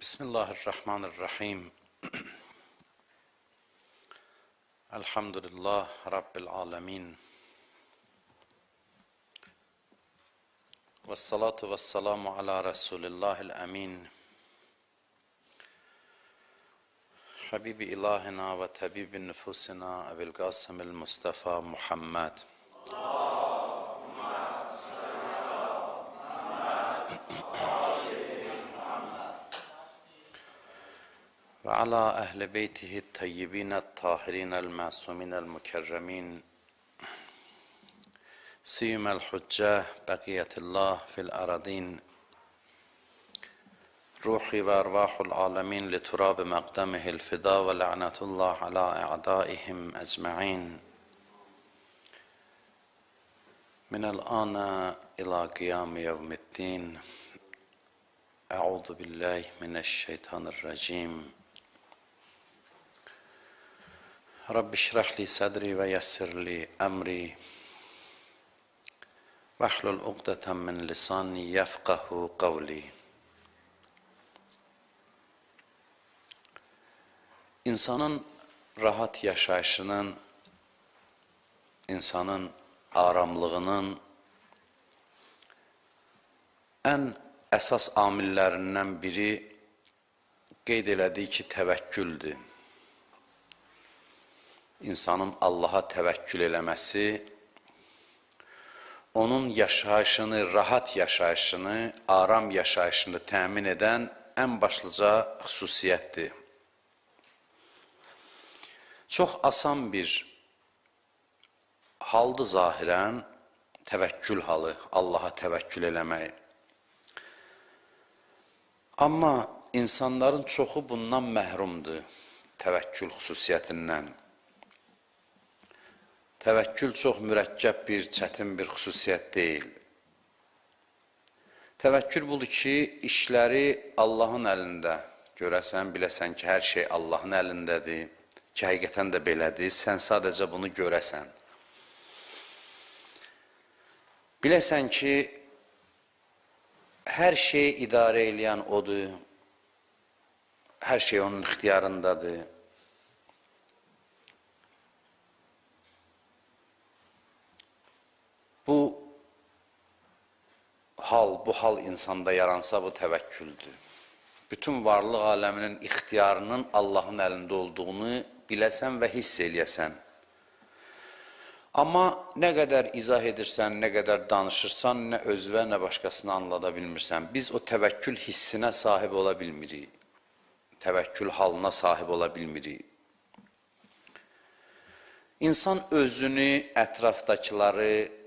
Bismillahirrahmanirrahim. Elhamdülillah Rabbil alemin. Vessalatu vesselamu ala Resulillahil emin. Habibi ilahina ve tabibi nüfusina Ebil Qasimil Mustafa Muhammed. Ve ala ehli beytihi tayyibine tahirinel masuminel mükerremin siyumel huccah bakiyetillah fil aradin ruhi ve ervahul alemin li turabi maqdamihil fida ve la'natullah ala a'daihim ecma'in minel ana ila qiyam yevmiddin. Euzu billahi mineşşeytanirracim. Rabbi şrah li sadri ve yessir li emri vahlul uqdeten min lisani yefqahu kavli. İnsanın rahat yaşayışının, insanın aramlığının en əsas amillərindən biri qeyd elədiyi ki, təvəkküldür. İnsanın Allaha təvəkkül eləməsi, onun yaşayışını, rahat yaşayışını, aram yaşayışını təmin edən ən başlıca xüsusiyyətdir. Çox asan bir haldır zahirən, təvəkkül halı, Allaha təvəkkül eləmək. Amma insanların çoxu bundan məhrumdur, təvəkkül xüsusiyyətindən. Təvəkkül çox mürəkkəb bir, çətin bir xüsusiyyət deyil. Təvəkkül budur ki, işləri Allahın əlində görəsən, biləsən ki, hər şey Allahın əlindədir, ki, həqiqətən də belədir, sən sadəcə bunu görəsən. Biləsən ki, hər şeyi idarə edən odur, hər şey onun ixtiyarındadır. Bu hal insanda yaransa bu təvəkküldür. Bütün varlıq aləminin ixtiyarının Allahın əlində olduğunu biləsən və hiss eləyəsən. Amma nə qədər izah edirsən, nə qədər danışırsan, nə özvə, nə başqasını anlada bilmirsən. Biz o təvəkkül hissinə sahib ola bilmirik. Təvəkkül halına sahib ola bilmirik. İnsan özünü, ətrafdakiləri,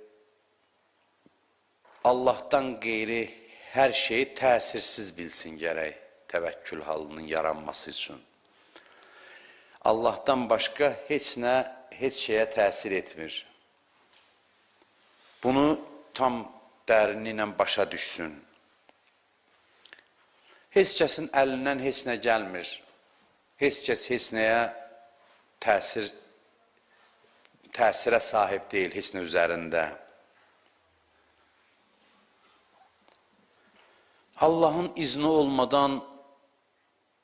Allahdan qeyri hər şeyi təsirsiz bilsin gərək təvəkkül halının yaranması üçün. Allahdan başqa heç şeyə təsir etmir. Bunu tam dərinliklə başa düşsün. Heç kəsin əlindən heç nə gəlmir. Heç kəs heç nəyə təsirə sahib deyil, heç nə üzərində. Allahın izni olmadan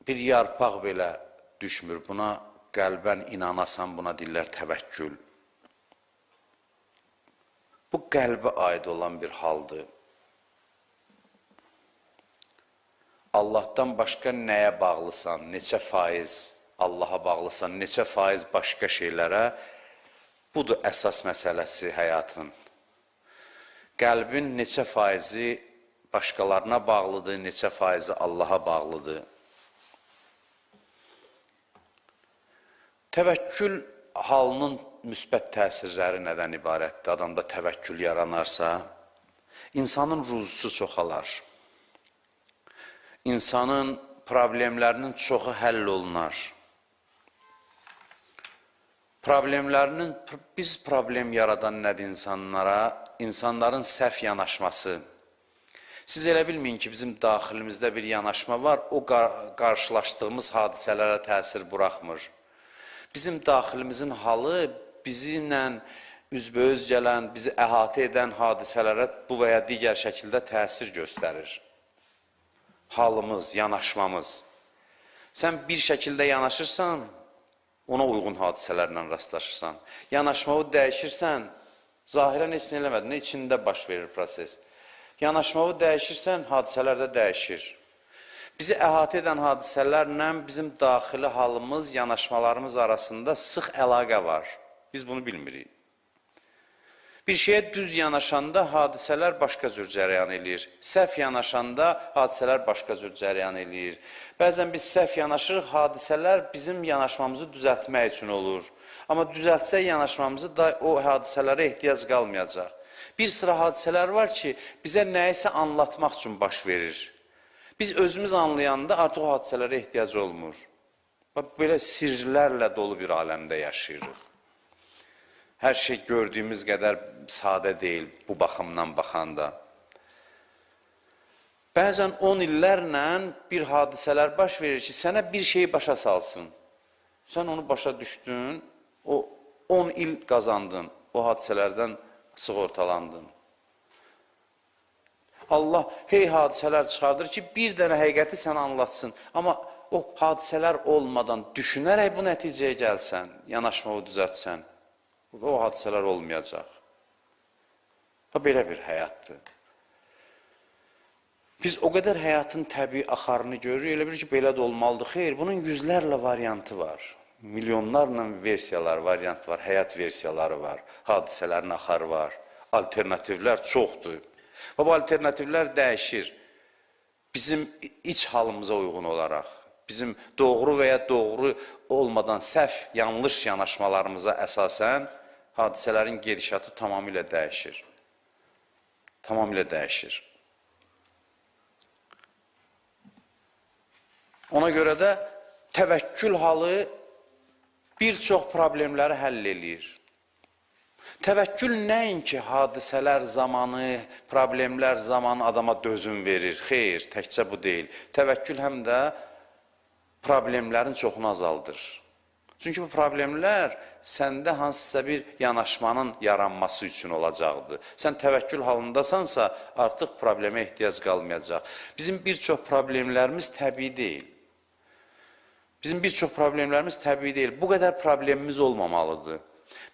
bir yarpaq belə düşmür. Buna qəlbən inanasan, buna deyirlər təvəkkül. Bu qəlbə aid olan bir haldır. Allahdan başqa nəyə bağlısan, neçə faiz Allaha bağlısan, neçə faiz başqa şeylərə, budur əsas məsələsi həyatın. Qəlbin neçə faizi başqalarına bağlıdır, neçə faizi Allaha bağlıdır. Təvəkkül halının müsbət təsirləri nədən ibarətdir? Adamda təvəkkül yaranarsa, insanın ruzusu çoxalar. İnsanın problemlərinin çoxu həll olunar. Biz problem yaradan nədir insanlara? İnsanların səhv yanaşması. Siz elə bilməyin ki, bizim daxilimizdə bir yanaşma var, o qarşılaşdığımız hadisələrə təsir buraxmır. Bizim daxilimizin halı bizimlə üzbəüz gələn, bizi əhatə edən hadisələrə bu və ya digər şəkildə təsir göstərir. halımız, yanaşmamız. Sən bir şəkildə yanaşırsan, ona uyğun hadisələrlə rastlaşırsan. Yanaşmağı dəyişirsən, zahirən heç nə eləmədin, içində baş verir proses. Yanaşmağı dəyişirsən, hadisələr də dəyişir. Bizi əhatə edən hadisələrlə bizim daxili halımız, yanaşmalarımız arasında sıx əlaqə var. Biz bunu bilmirik. Bir şeyə düz yanaşanda hadisələr başqa cür cərəyan eləyir. Səhv yanaşanda hadisələr başqa cür cərəyan eləyir. Bəzən biz səhv yanaşırıq, hadisələr bizim yanaşmamızı düzəltmək üçün olur. Amma düzəltsək yanaşmamızı da o hadisələrə ehtiyac qalmayacaq. Bir sıra hadisələr var ki, bizə nəyisə anlatmaq üçün baş verir. Biz özümüz anlayanda artıq o hadisələrə ehtiyac olmur. Belə sirlərlə dolu bir aləmdə yaşayırıq. Hər şey gördüyümüz qədər sadə deyil bu baxımdan baxanda. Bəzən 10 illərlə bir hadisələr baş verir ki, sənə bir şeyi başa salsın. Sən onu başa düşdün, o 10 il qazandın, o hadisələrdən sığortalandın. Allah hey hadisələr çıxardır ki, bir dənə həqiqəti sənə anlatsın. Amma o hadisələr olmadan düşünərək bu nəticəyə gəlsən, yanaşmağı düzəltsən, o hadisələr olmayacaq. Belə bir həyatdır. Biz o qədər həyatın təbii axarını görürük, elə bir ki, belə də olmalıdır. Xeyr, bunun yüzlərlə variantı var. Milyonlarla versiyalar, variant var, həyat versiyaları var, hadisələrin axarı var. Alternativlər çoxdur. Və bu alternativlər dəyişir. Bizim iç halımıza uyğun olaraq, bizim doğru və ya doğru olmadan səhv, yanlış yanaşmalarımıza əsasən, hadisələrin gedişatı tamamilə dəyişir. Tamamilə dəyişir. Ona görə də təvəkkül halı bir çox problemləri həll eləyir. Təvəkkül nəinki hadisələr zamanı, problemlər zamanı adama dözüm verir. Xeyr, təkcə bu deyil. Təvəkkül həm də problemlərin çoxunu azaldır. Çünki bu problemlər səndə hansısa bir yanaşmanın yaranması üçün olacaqdır. Sən təvəkkül halındasansa, artıq problemə ehtiyac qalmayacaq. Bizim bir çox problemlərimiz təbii deyil. Bizim bir çox problemlərimiz təbii deyil. Bu qədər problemimiz olmamalıdır.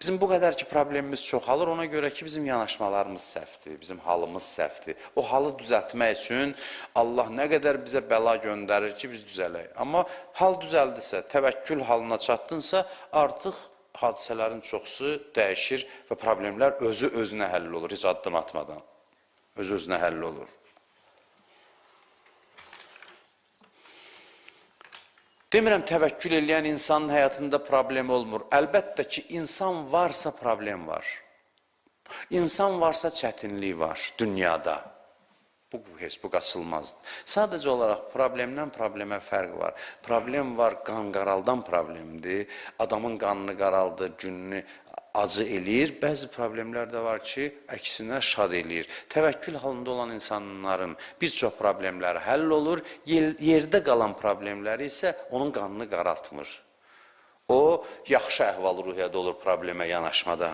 Bizim bu qədər ki, problemimiz çoxalır, ona görə ki, bizim yanaşmalarımız səhvdir, bizim halımız səhvdir. O halı düzəltmək üçün Allah nə qədər bizə bəla göndərir ki, biz düzələk. Amma hal düzəldirsə, təvəkkül halına çatdınsa, artıq hadisələrin çoxusu dəyişir və problemlər özü-özünə həll olur, heç addım atmadan. Özü-özünə həll olur. Demirəm, təvəkkül eləyən insanın həyatında problem olmur. Əlbəttə ki, insan varsa problem var. İnsan varsa çətinlik var dünyada. Bu qaçılmazdır. Sadəcə olaraq problemdən problemə fərq var. Problem var, qan qaraldan problemdir. Adamın qanını qaraldır, gününü acı eləyir. Bəzi problemlər də var ki, əksinə şad eləyir. Təvəkkül halında olan insanların bir çox problemləri həll olur. Yerdə qalan problemləri isə onun qanını qaraltmır. O, yaxşı əhval-ruhiyyədə olur problemə yanaşmada.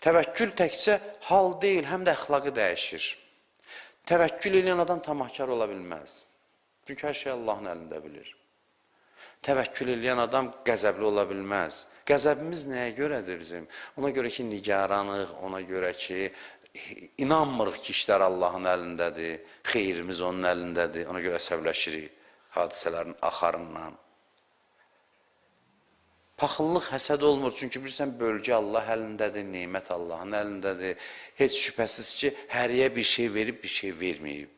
Təvəkkül təkcə hal deyil, həm də əxlaqı dəyişir. Təvəkkül eləyən adam tamahkar ola bilməz. Çünki hər şey Allahın əlində bilir. Təvəkkül eləyən adam qəzəbli ola bilməz. Qəzəbimiz nəyə görədir bizim? Ona görə ki, nigaranıq, ona görə ki, inanmırıq ki, işlər Allahın əlindədir, xeyrimiz onun əlindədir, ona görə əsəbləşirik hadisələrin axarından. Paxıllıq həsəd olmur, çünki bilirsən, bölgə Allah əlindədir, neymət Allahın əlindədir. Heç şübhəsiz ki, həriyə bir şey verib, bir şey verməyib.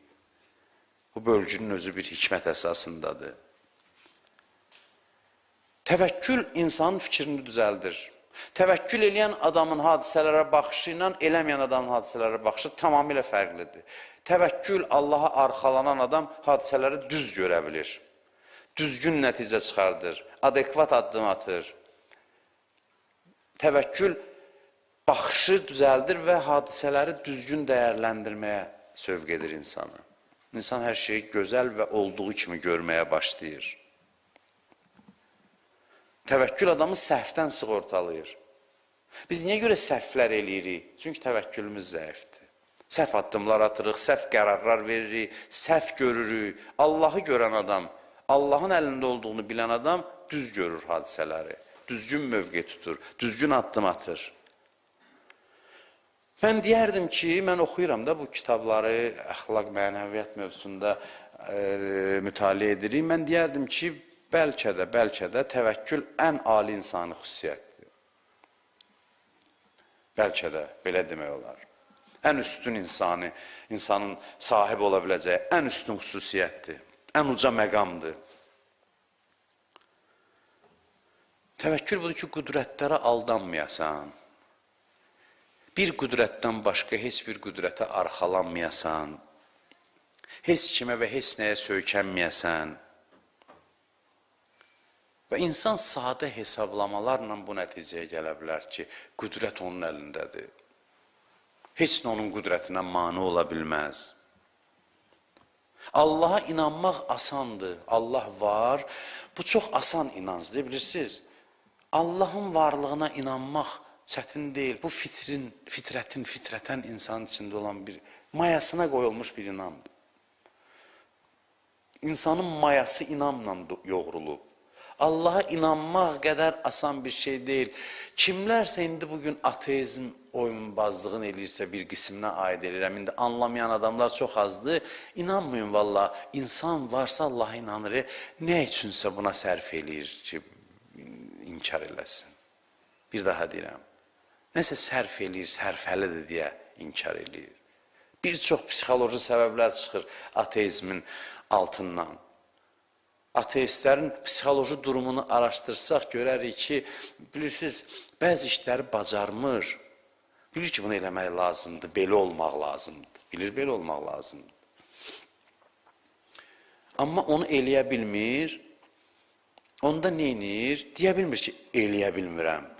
Bu bölgünün özü bir hikmət əsasındadır. Təvəkkül insanın fikrini düzəldir. Təvəkkül eləyən adamın hadisələrə baxışı ilə eləməyən adamın hadisələrə baxışı tamamilə fərqlidir. Təvəkkül Allaha arxalanan adam hadisələri düz görə bilir. Düzgün nəticə çıxardır, adekvat addım atır. Təvəkkül baxışı düzəldir və hadisələri düzgün dəyərləndirməyə sövq edir insanı. İnsan hər şeyi gözəl və olduğu kimi görməyə başlayır. Təvəkkül adamı səhvdən sığortalayır. Biz niyə görə səhvlər eləyirik? Çünki təvəkkülümüz zəifdir. Səhv addımlar atırıq, səhv qərarlar veririk, səhv görürük. Allahı görən adam, Allahın əlində olduğunu bilən adam düz görür hadisələri, düzgün mövqe tutur, düzgün addım atır. Mən deyərdim ki, mən oxuyuram da bu kitabları, əxlaq, mənəviyyat mövzusunda mütaliə edirik. Mən deyərdim ki, bəlkə də təvəkkül ən ali insani xüsusiyyətdir. Bəlkə də, belə demək olar. Ən üstün insanın sahib ola biləcəyi ən üstün xüsusiyyətdir, ən uca məqamdır. Təvəkkül budur ki, qüdrətlərə aldanmayasan, bir qüdrətdən başqa heç bir qüdrətə arxalanmayasan, heç kimə və heç nəyə söykənməyəsən və insan sadə hesablamalarla bu nəticəyə gələ bilər ki, qüdrət onun əlindədir. Heç nə onun qüdrətinə mane ola bilməz. Allaha inanmaq asandır. Allah var. Bu çox asan inancdır, bilirsiniz. Allahın varlığına inanmaq çətin deyil. Bu fitrətən insanın içində olan bir, mayasına qoyulmuş bir inamdır. İnsanın mayası inamla yoğrulub. Allaha inanmaq qədər asan bir şey deyil. Kimlərsə indi bugün ateizm oyunbazlığını eləyirsə bir qisminə aid edirəm. İndi anlamayan adamlar çox azdır. İnanmayın valla. İnsan varsa Allaha inanır. Nə üçünsə buna sərf eləyir ki, inkar eləsin. Bir daha deyirəm. Nəsə sərf eləyir, sərfəlidir deyə inkar eləyir. Bir çox psixoloji səbəblər çıxır ateizmin altından. Ateistlərin psixoloji durumunu araşdırsaq görərik ki, bilirsiniz, bəzi işləri bacarmır. Bilir ki, bunu eləmək lazımdır, belə olmaq lazımdır. Bilir, belə olmaq lazımdır. Amma onu eləyə bilmir, onda neynir? Deyə bilmir ki, eləyə bilmirəm.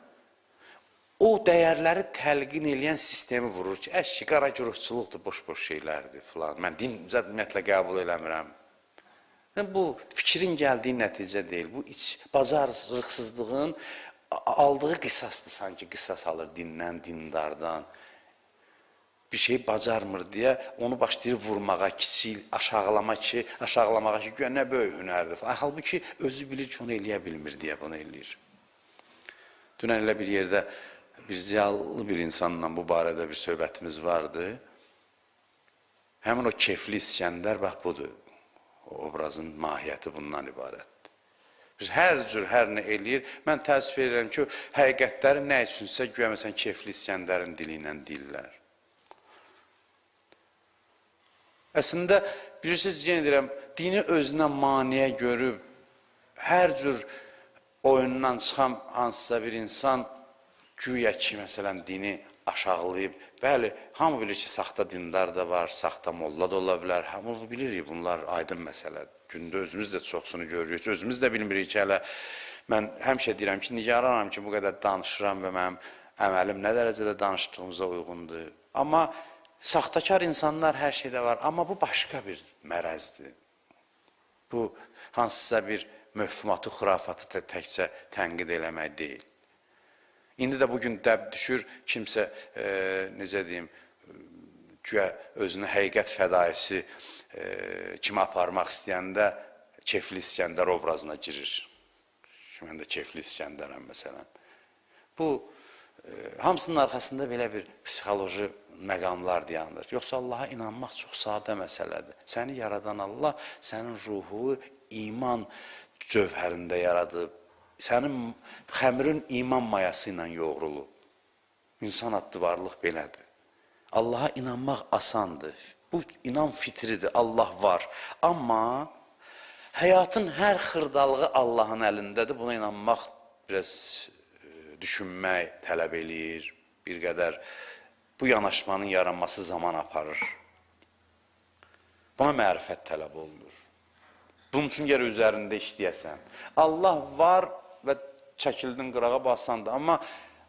O dəyərləri təlqin eləyən sistemi vurur ki, əşki, qara güruhçuluqdur, boş-boş şeylərdir filan. Mən din ümumiyyətlə qəbul eləmirəm. Bu fikrin gəldiyi nəticə deyil. Bu bacarıqsızlığın aldığı qisasdır sanki. Qisas alır dindən, dindardan. Bir şey bacarmır deyə onu başlayır vurmağa, aşağılamağa ki, güya nə böyük hünərdir. Halbuki özü bilir ki, onu eləyə bilmir deyə bunu eləyir. Dünən elə bir yerdə bir ziyalı bir insanla bu barədə bir söhbətimiz vardı. Həmin o kefli İskəndər, bax budur. O obrazın mahiyyəti bundan ibarətdir. Biz hər cür, hər nə eləyir. Mən təəssüf edirəm ki, həqiqətləri nə üçünsə, güya məsələn, kefli İskəndərin dili ilə deyirlər. Əslində, bilirsiniz, yenə deyirəm, dini özünə maniyə görüb, hər cür oyundan çıxan hansısa bir insan, güya ki, məsələn, dini aşağılayıb, bəli, hamı bilir ki, saxta dindar da var, saxta molla da ola bilər, hamı bilirik, bunlar aydın məsələdir. Gündə özümüz də çoxsunu görürük, özümüz də bilmirik ki, hələ mən həmişə deyirəm ki, nigaranam ki, bu qədər danışıram və mənim əməlim nə dərəcədə danışdığımıza uyğundur. Amma saxtakar insanlar hər şeydə var, amma bu başqa bir mərəzdir. Bu, hansısa bir möhfumatı, xurafatı təkcə tənqid eləmək deyil. İndi də bugün dəb düşür, kimsə, necə deyim, güya özünü həqiqət fədaisi kimi aparmaq istəyəndə kefli İskəndər obrazına girir. Mən də kefli İskəndərəm, məsələn. Bu, hamısının arxasında belə bir psixoloji məqamlar dayanır. Yoxsa Allaha inanmaq çox sadə məsələdir. Səni yaradan Allah, sənin ruhu iman cövhərində yaradıb. Sənin xəmirin iman mayası ilə yoğrulub. İnsan adlı varlıq belədir. Allaha inanmaq asandır. Bu inan fitridir, Allah var. Amma həyatın hər xırdalığı Allahın əlindədir. Buna inanmaq biraz düşünmək tələb eləyir. Bir qədər bu yanaşmanın yaranması zaman aparır. Buna mərifət tələb olunur. Bunun üçün gələ üzərində işləyəsən. Allah var və çəkildin qırağa basandır. Amma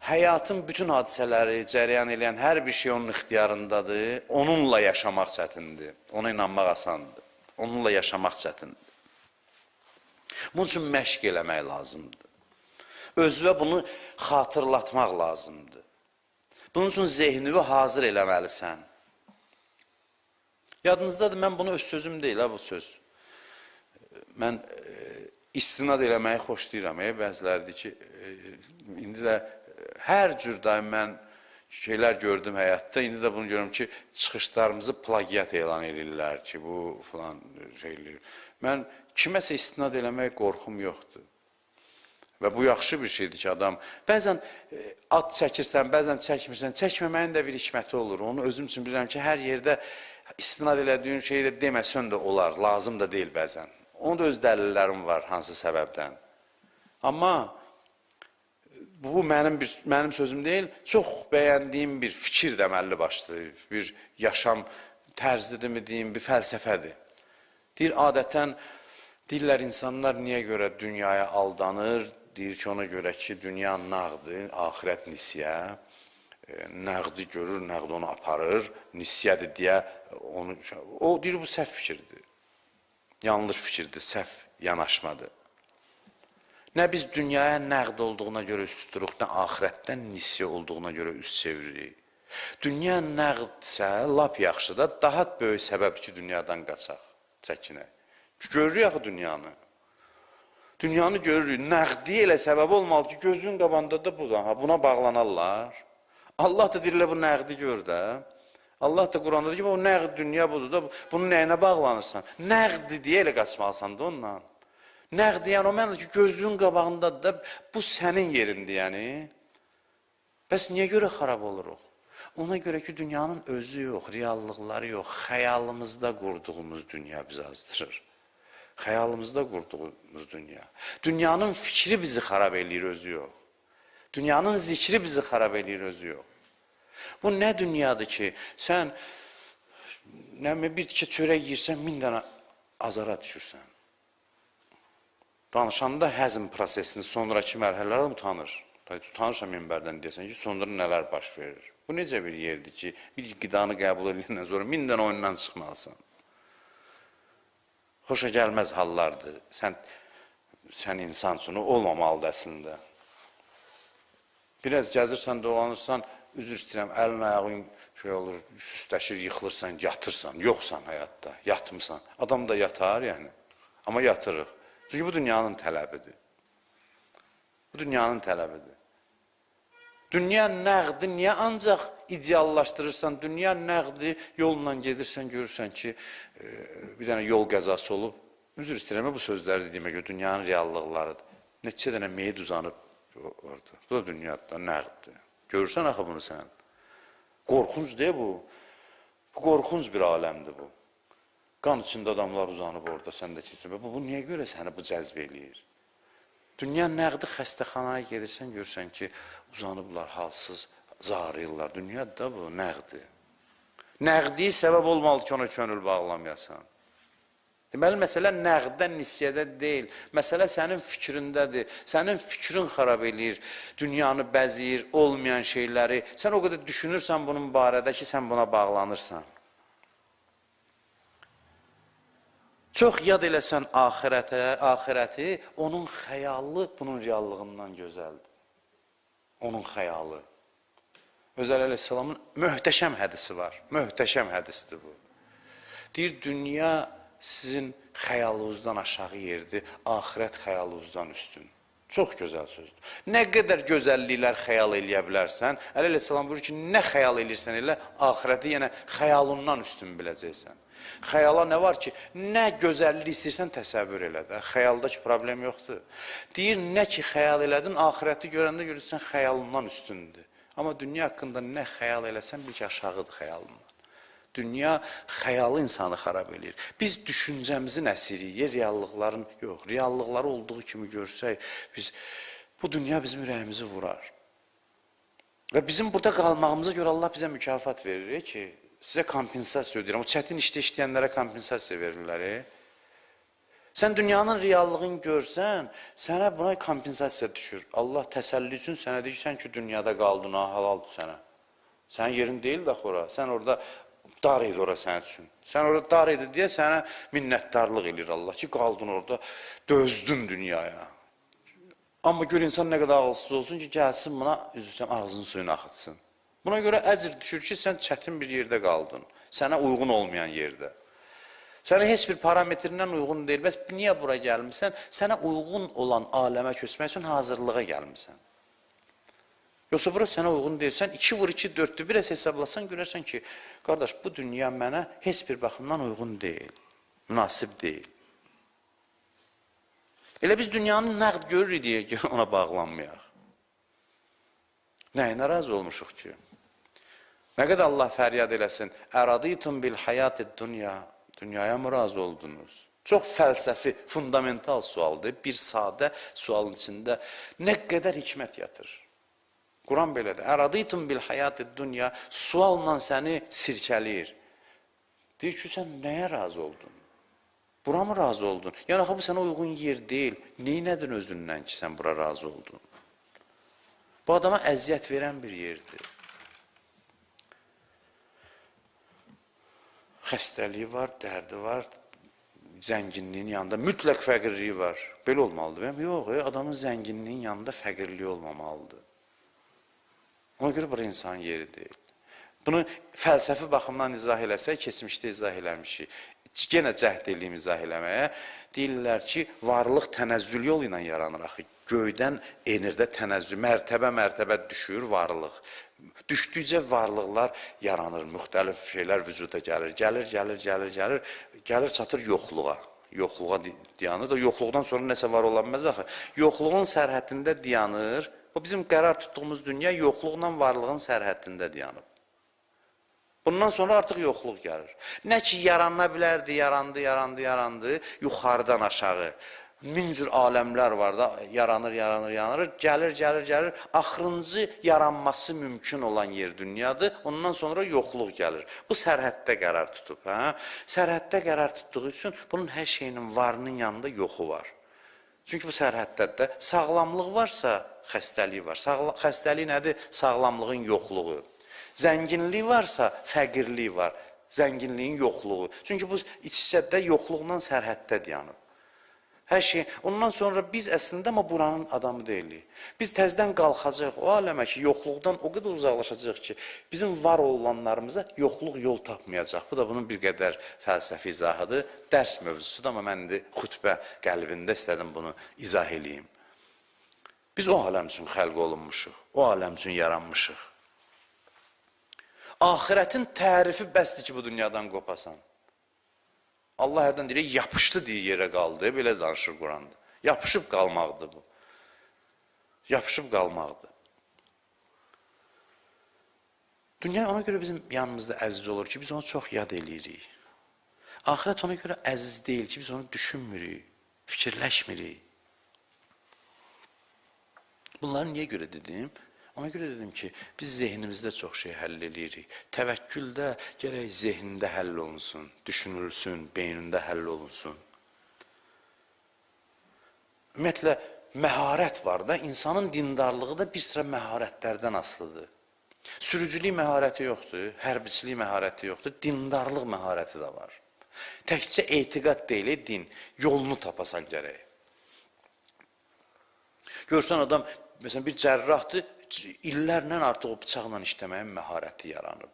həyatın bütün hadisələri cərəyan edən hər bir şey onun ixtiyarındadır. Onunla yaşamaq çətindir. Ona inanmaq asandır. Onunla yaşamaq çətindir. Bunun üçün məşq eləmək lazımdır. Özünə bunu xatırlatmaq lazımdır. Bunun üçün zehnini hazır eləməlisən. Yadınızdadır, mən bunu öz sözüm deyil, bu söz. Mən istinad eləməyi xoşlayıram. Bəziləridir ki, indi də hər cür daim mən şeylər gördüm həyatda. İndi də bunu görürüm ki, çıxışlarımızı plagiat elan edirlər ki, bu falan şeylər. Mən kiməsə istinad eləməyə qorxum yoxdur. Və bu yaxşı bir şeydir ki, adam bəzən ad çəkirsən, bəzən çəkmirsən, çəkməməyin də bir hikməti olur. Onu özüm üçün bilirəm ki, hər yerdə istinad elədiyin şeylə deməsən də olar, lazım da deyil bəzən. Onun da öz dəlillərim var, hansı səbəbdən. Amma bu mənim sözüm deyil, çox bəyəndiyim bir fikir deməli başlayıb, bir yaşam tərzidir mi deyim, bir fəlsəfədir. Deyir, adətən deyirlər insanlar niyə görə dünyaya aldanır? Deyir ki, ona görə ki, dünya nağdır, ahirət nisiyə, nəğdi görür, nəğd onu aparır, nisiyədir deyə onu... O deyir, bu səhv fikirdir, yanlış fikirdir, səhv yanaşmadır. Nə biz dünyaya nəğd olduğuna görə üst tuturuq, nə ahirətdən nisiyə olduğuna görə üst çeviririk. Dünya nəğdsə, lap yaxşı da, daha böyük səbəb ki, dünyadan qaçaq, çəkinək. Görürük axı dünyanı. Dünyanı görürük. Nəğdi elə səbəb olmalı ki, gözün qabanda da budur. Buna bağlanarlar. Allah da deyirlər, bu nəğdi gör də. Allah da Quranda deyir ki, bu nəğd dünya budur da, bunun nəyinə bağlanırsan? Nəğdi deyə elə qaçmalısan da ondan. Nəğd deyən o mənədir ki, gözün qabağındadır da, bu sənin yerindir, yəni. Bəs niyə görə xarab oluruq? Ona görə ki, dünyanın özü yox, reallıqları yox, xəyalımızda qurduğumuz dünya bizi azdırır. Xəyalımızda qurduğumuz dünya. Dünyanın fikri bizi xarab eləyir, özü yox. Dünyanın zikri bizi xarab eləyir, özü yox. Bu nə dünyadır ki, sən bir tikə çörək yiyirsən, 1000 dənə azara düşürsən. Danışanda həzm prosesini sonraki mərhələlərdən utanır. Utanırsan minbərdən deyəsən ki, sonra nələr baş verir. Bu necə bir yerdir ki, bir qidanı qəbul edəndən sonra 1000 dənə oyundan çıxmalısan. Xoşa gəlməz hallardır. Sən insan üçün olmamalıdır əslində. Biraz gəzirsən, dolanırsan, üzr istəyirəm, əlin ayağın şey olur, süstləşir, yıxılırsan, yatırsan, yoxsan həyatda, yatmısan. Adam da yatar yəni, amma yatırıq. Çünki bu dünyanın tələbidir. Bu dünyanın tələbidir. Dünya nəğdi, niyə ancaq ideallaşdırırsan? Dünya nəğdi, yolla gedirsən, görürsən ki, bir dənə yol qəzası olub. Üzr istəyirəm, bu sözləri dediyimə görə dünyanın reallıqlarıdır. Neçə dənə meyid uzanıb orada. Bu da dünyada nəğddir. Görürsən axı bunu sən. Qorxunc deyə bu. Bu qorxunc bir aləmdir bu. Qan içində adamlar uzanıb orada, sən də keçir. Bu niyə görə səni bu cəzb eləyir? Dünya nəğdi xəstəxanaya gedirsən, görürsən ki, uzanıblar, halsız, zarıyırlar. Dünya da bu, nəğdi. Nəğdi səbəb olmalı ki, ona könül bağlamayasan. Deməli, məsələ nəğddən, nisiyədə deyil. Məsələ sənin fikrindədir. Sənin fikrin xarab eləyir, dünyanı bəziyir, olmayan şeyləri. Sən o qədər düşünürsən bunun barədə ki, sən buna bağlanırsan. Çox yad eləsən axirəti, onun xəyalı bunun reallığından gözəldir. Onun xəyalı. Özəl əleyhissalamın möhtəşəm hədisi var. Möhtəşəm hədisdir bu. Deyir, dünya sizin xəyalınızdan aşağı yerdir, axirət xəyalınızdan üstün. Çox gözəl sözdür. Nə qədər gözəlliklər xəyal eləyə bilərsən, əleyhissalam buyurur ki, nə xəyal eləyirsən elə, axirəti yenə xəyalından üstün biləcəksən. Xəyala nə var ki, nə gözəllik istəyirsən təsəvvür elə də, xəyaldakı problem yoxdur. Deyir, nə ki xəyal elədin, axirəti görəndə görürsən xəyalından üstündür. Amma dünya haqqında nə xəyal eləsən, bil ki, aşağıdır xəyalından. Dünya xəyalı insanı xarab eləyir. Biz düşüncəmizin əsiriyik, reallıqların yox, reallıqları olduğu kimi görsək, bu dünya bizim ürəyimizi vurar. Və bizim burada qalmağımıza görə Allah bizə mükafat verir ki, sizə kompensasiya ödəyirəm. O çətin işdə işləyənlərə kompensasiya verirlər. Sən dünyanın reallığını görsən, sənə buna kompensasiya düşür. Allah təsəlli üçün sənə deyirsən ki, dünyada qaldın, halaldır sənə. Sənin yerin deyil də ora. Sən orada dar idi ora sənin üçün. Sən orada dar idi deyə sənə minnətdarlıq edir Allah ki, qaldın orada, dözdün dünyaya. Amma gör insan nə qədər ağılsız olsun ki, gəlsin buna, üzrsən, ağzının suyunu axıtsın. Buna görə əcr düşür ki, sən çətin bir yerdə qaldın. Sənə uyğun olmayan yerdə. Sənə heç bir parametrindən uyğun deyil. Bəs niyə bura gəlmirsən? Sənə uyğun olan aləmə köçmək üçün hazırlığa gəlmirsən. Yoxsa bura sənə uyğun deyil. Sən 2 vur 2 4-dür. Biraz hesablasan görərsən ki, qardaş, bu dünya mənə heç bir baxımdan uyğun deyil. Münasib deyil. Elə biz dünyanı nəqd görürük deyə ona bağlanmayaq. Nəyinə razı olmuşuq ki? Nə qədər Allah fəryad eləsin, əraditum bil həyatid dünya, dünyaya mı razı oldunuz? Çox fəlsəfi, fundamental sualdır. Bir sadə sualın içində nə qədər hikmət yatır. Quran belədir. Əraditum bil həyatid dünya sualla səni sirkələyir. Deyir ki, sən nəyə razı oldun? Bura mı razı oldun? Yəni, bu sənə uyğun yer deyil. Neynədin özündən ki, sən bura razı oldun? Bu adama əziyyət verən bir yerdir. Xəstəliyi var, dərdi var, zənginliyin yanında mütləq fəqirliyi var. Belə olmalıdır. Yox, adamın zənginliyin yanında fəqirliyi olmamalıdır. Ona görə bura insan yeri deyil. Bunu fəlsəfi baxımdan izah eləsək, keçmişdə izah eləmişik. Yenə cəhd edeyim izah eləməyə. Deyirlər ki, varlıq tənəzzül yolu ilə yaranır axı. Göydən enirdə tənəzzül, mərtəbə düşür varlıq. Düşdükcə varlıqlar yaranır, müxtəlif şeylər vücuda gəlir. Gəlir çatır yoxluğa. Yoxluğa dayanır da, yoxluqdan sonra nəsə var ola bilməz axı. Yoxluğun sərhəddində dayanır. O bizim qərar tutduğumuz dünya yoxluqla varlığın sərhəddində dayanır. Bundan sonra artıq yoxluq gəlir. Nə ki, yarana bilərdi, yarandı, yuxarıdan aşağı. Min cür aləmlər var da, yaranır, gəlir. Axırıncı yaranması mümkün olan yer dünyadır. Ondan sonra yoxluq gəlir. Bu sərhəddə qərar tutub. Sərhəddə qərar tutduğu üçün bunun hər şeyinin varının yanında yoxu var. Çünki bu sərhəddədə sağlamlıq varsa xəstəlik var. Xəstəlik nədir? Sağlamlığın yoxluğu. Zənginlik varsa fəqirlik var. Zənginliyin yoxluğu. Çünki bu iç-içədə yoxluqla sərhəddə dayanıb. Hər şey. Ondan sonra biz əslində amma buranın adamı deyilik. Biz təzdən qalxacaq o aləmə ki, yoxluqdan o qədər uzaqlaşacaq ki, bizim var olanlarımıza yoxluq yol tapmayacaq. Bu da bunun bir qədər fəlsəfi izahıdır. Dərs mövzusudur, amma mən indi xütbə qəlbində istədim bunu izah eləyim. Biz o aləm üçün xəlq olunmuşuq, o aləm üçün yaranmışıq. Ahirətin tərifi bəsdir ki, bu dünyadan qopasan. Allah hərdən deyir, yapışdı deyə yerə qaldı, belə danışır Quranda. Yapışıb qalmaqdır bu. Yapışıb qalmaqdır. Dünya ona görə bizim yanımızda əziz olur ki, biz onu çox yad eləyirik. Ahirət ona görə əziz deyil ki, biz onu düşünmürük, fikirləşmirik. Bunları niyə görə dedim? Ona görə dedim ki, biz zehnimizdə çox şey həll edirik. Təvəkküldə gərək zehnində həll olunsun, düşünülsün, beynində həll olunsun. Ümumiyyətlə, məharət var da, insanın dindarlığı da bir sıra məharətlərdən asılıdır. Sürücülük məharəti yoxdur, hərbiçilik məharəti yoxdur, dindarlıq məharəti də var. Təkcə etiqad deyil, din, yolunu tapasan gərək. Görsən adam, məsələn, bir cərrahdır, illərlə artıq o bıçaqla işləməyin məharəti yaranıb.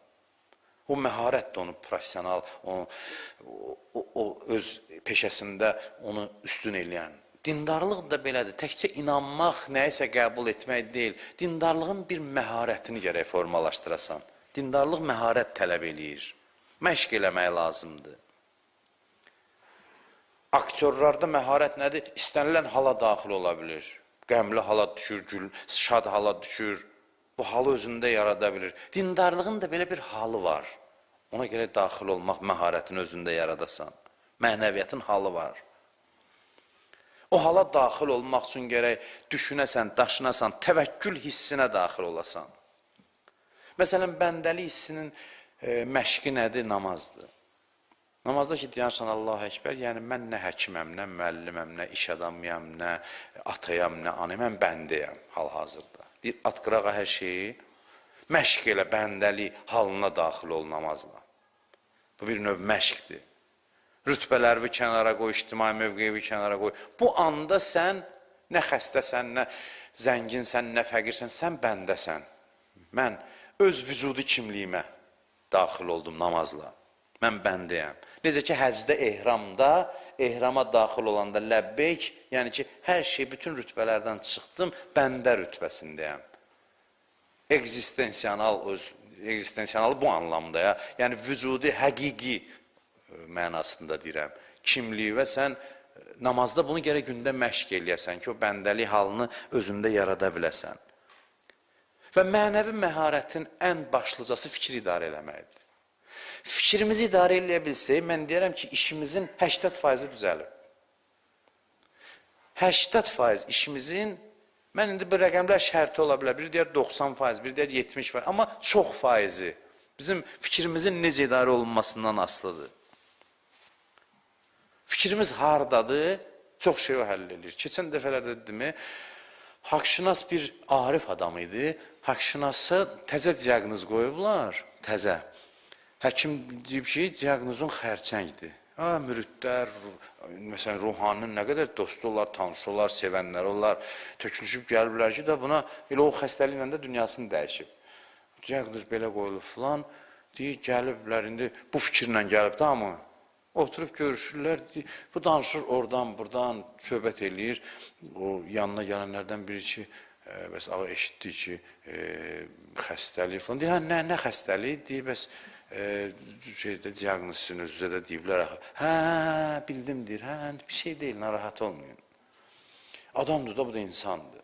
O məharət də onu profesional, o öz peşəsində onu üstün eləyən. Dindarlıq da belədir. Təkcə inanmaq, nəyisə qəbul etmək deyil. Dindarlığın bir məharətini gərək formalaşdırasan. Dindarlıq məharət tələb eləyir. Məşq eləmək lazımdır. Aktyorlarda məharət nədir? İstənilən hala daxil ola bilir. Qəmli hala düşür, şad hala düşür. Bu halı özündə yarada bilir. Dindarlığın da belə bir halı var. Ona görə daxil olmaq məharətini özündə yaradasan. Mənəviyyatın halı var. O hala daxil olmaq üçün gərək düşünəsən, daşınasan, təvəkkül hissinə daxil olasan. Məsələn, bəndəlik hissinin məşqi nədir? Namazdır. Namazda ki, deyərsən Allah-u Əkbər, yəni mən nə həkiməm, nə müəlliməm, nə iş adamıyam, nə atayam, nə anayam, mən bəndəyəm hal-hazırda. Deyir, at qırağa hər şeyi, məşq elə bəndəlik halına daxil ol namazla. Bu bir növ məşqdir. Rütbələri kənara qoy, ictimai mövqeyi kənara qoy. Bu anda sən nə xəstəsən, nə zənginsən, nə fəqirsən, sən bəndəsən. Mən öz vücudu kimliyimə daxil oldum namazla. mən bəndəyəm. Necə ki, həcdə, ehrama daxil olanda ləbbeyk, yəni ki, hər şey, bütün rütbələrdən çıxdım, bəndə rütbəsindəyəm. Ekzistensiyanal bu anlamda ya, yəni vücudi, həqiqi mənasında deyirəm. Kimliyi və sən namazda bunu gərək gündə məşq eləyəsən ki, o bəndəlik halını özündə yarada biləsən. Və mənəvi məharətin ən başlıcası fikir idarə eləməkdir. Fikrimizi idarə eləyə bilsək, mən deyərəm ki, işimizin 80% düzəlir. 80% işimizin, mən indi bu rəqəmlər şərti ola bilər, biri deyər 90%, biri deyər 70%, amma çox faizi bizim fikrimizin necə idarə olunmasından asılıdır. Fikrimiz hardadır, çox şey o həll edir. Keçən dəfələrdə dedimi, haqşünas bir arif adam idi, haqşünasa təzə diaqnoz qoyublar, təzə. Həkim deyib ki, diaqnozun xərçəngdir. Müridlər, məsələn, ruhanın nə qədər dostu olar, tanışı olar, sevənlər olar, tökülüşüb gəliblər ki, da buna elə o xəstəliklə də dünyasını dəyişib. Diaqnoz belə qoyulub filan, deyir, gəliblər, indi bu fikirlə gəlib də hamı. Oturub görüşürlər, bu danışır oradan, buradan, söhbət eləyir. O yanına gələnlərdən biri ki, bəs ağa eşitdi ki, xəstəlik falan. Deyir, nə xəstəlik? Deyir, bəs diaqnozunu özünüzə də deyiblər. Hə, bildim, deyir, bir şey deyil, narahat olmayın. Adamdır da, bu da insandır.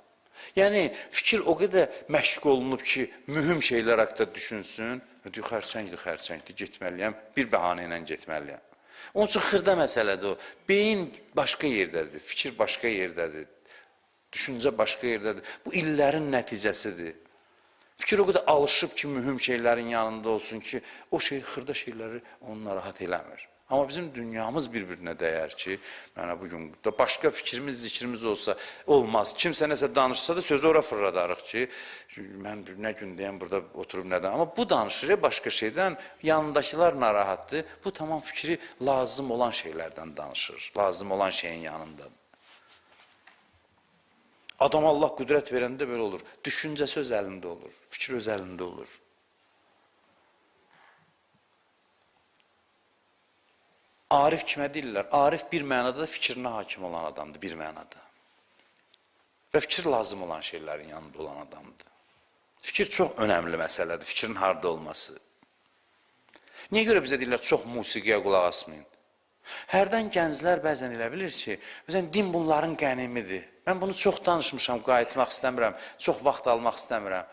Yəni, fikir o qədər məşq olunub ki, mühüm şeylər haqqında düşünsün. Deyir, xərçəngdir, getməliyəm, bir bəhanə ilə getməliyəm. Onun üçün xırda məsələdir o. Beyin başqa yerdədir, fikir başqa yerdədir, düşüncə başqa yerdədir. Bu illərin nəticəsidir. Fikir o qədər alışıb ki, mühüm şeylərin yanında olsun ki, o xırda şeyləri onu narahat eləmir. Amma bizim dünyamız bir-birinə dəyər ki, mənə bugün başqa fikrimiz, zikrimiz olsa olmaz. Kimsə nəsə danışsa da sözü ora fırladarıq ki, mən nə gün deyəm burada oturub nədən. Amma bu danışır başqa şeydən, yanındakılar narahatdır. Bu tamam fikri lazım olan şeylərdən danışır, lazım olan şeyin yanındadır. Adam Allah qüdrət verəndə belə olur. Düşüncəsi öz əlində olur, fikir öz əlində olur. Arif kimə deyirlər? Arif bir mənada da fikrinə hakim olan adamdır, bir mənada. Və fikir lazım olan şeylərin yanında olan adamdır. Fikir çox önəmli məsələdir, fikrin harda olması. Niyə görə bizə deyirlər, çox musiqiyə qulaq asmayın? Hərdən gənclər bəzən elə bilir ki, məsələn, din bunların qənimidir. Mən bunu çox danışmışam, qayıtmaq istəmirəm, çox vaxt almaq istəmirəm.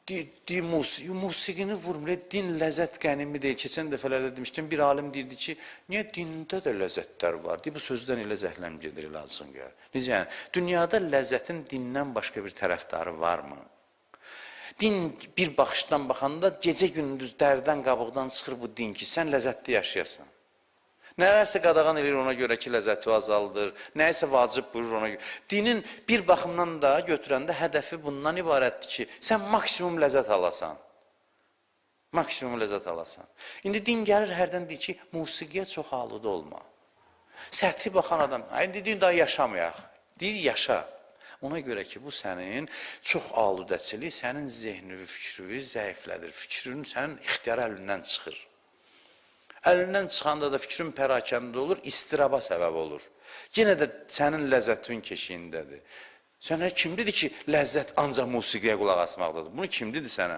Musiqini vurmur, din ləzzət qənimi deyil. Keçən dəfələrdə demişdim, bir alim deyirdi ki, niyə dində də ləzzətlər var? Bu sözdən elə zəhləm gedir, lazım gəlir. Necə yəni? Dünyada ləzzətin dindən başqa bir tərəfdarı varmı? Din bir baxışdan baxanda gecə-gündüz dərdən qabıqdan çıxır bu din ki, sən ləzzətli yaşayasan. Nələrsə qadağan edir ona görə ki, ləzzəti azaldır, nəyəsə vacib buyurur ona görə. Dinin bir baxımdan da götürəndə hədəfi bundan ibarətdir ki, sən maksimum ləzzət alasan. Maksimum ləzzət alasan. İndi din gəlir hərdən deyir ki, musiqiyə çox aludə olma. Səthi baxan adam, indi din daha yaşamayaq. Deyir, yaşa. Ona görə ki, bu sənin çox aludəçilik, sənin zehnini, fikrini zəiflədir. Fikrin sənin ixtiyar əlindən çıxır. Əlindən çıxanda da fikrin pərakəndə olur, istiraba səbəb olur. Yenə də sənin ləzzətin keşiyindədir. Sənə kim dedi ki, ləzzət ancaq musiqiyə qulaq asmaqdadır? Bunu kim dedi sənə?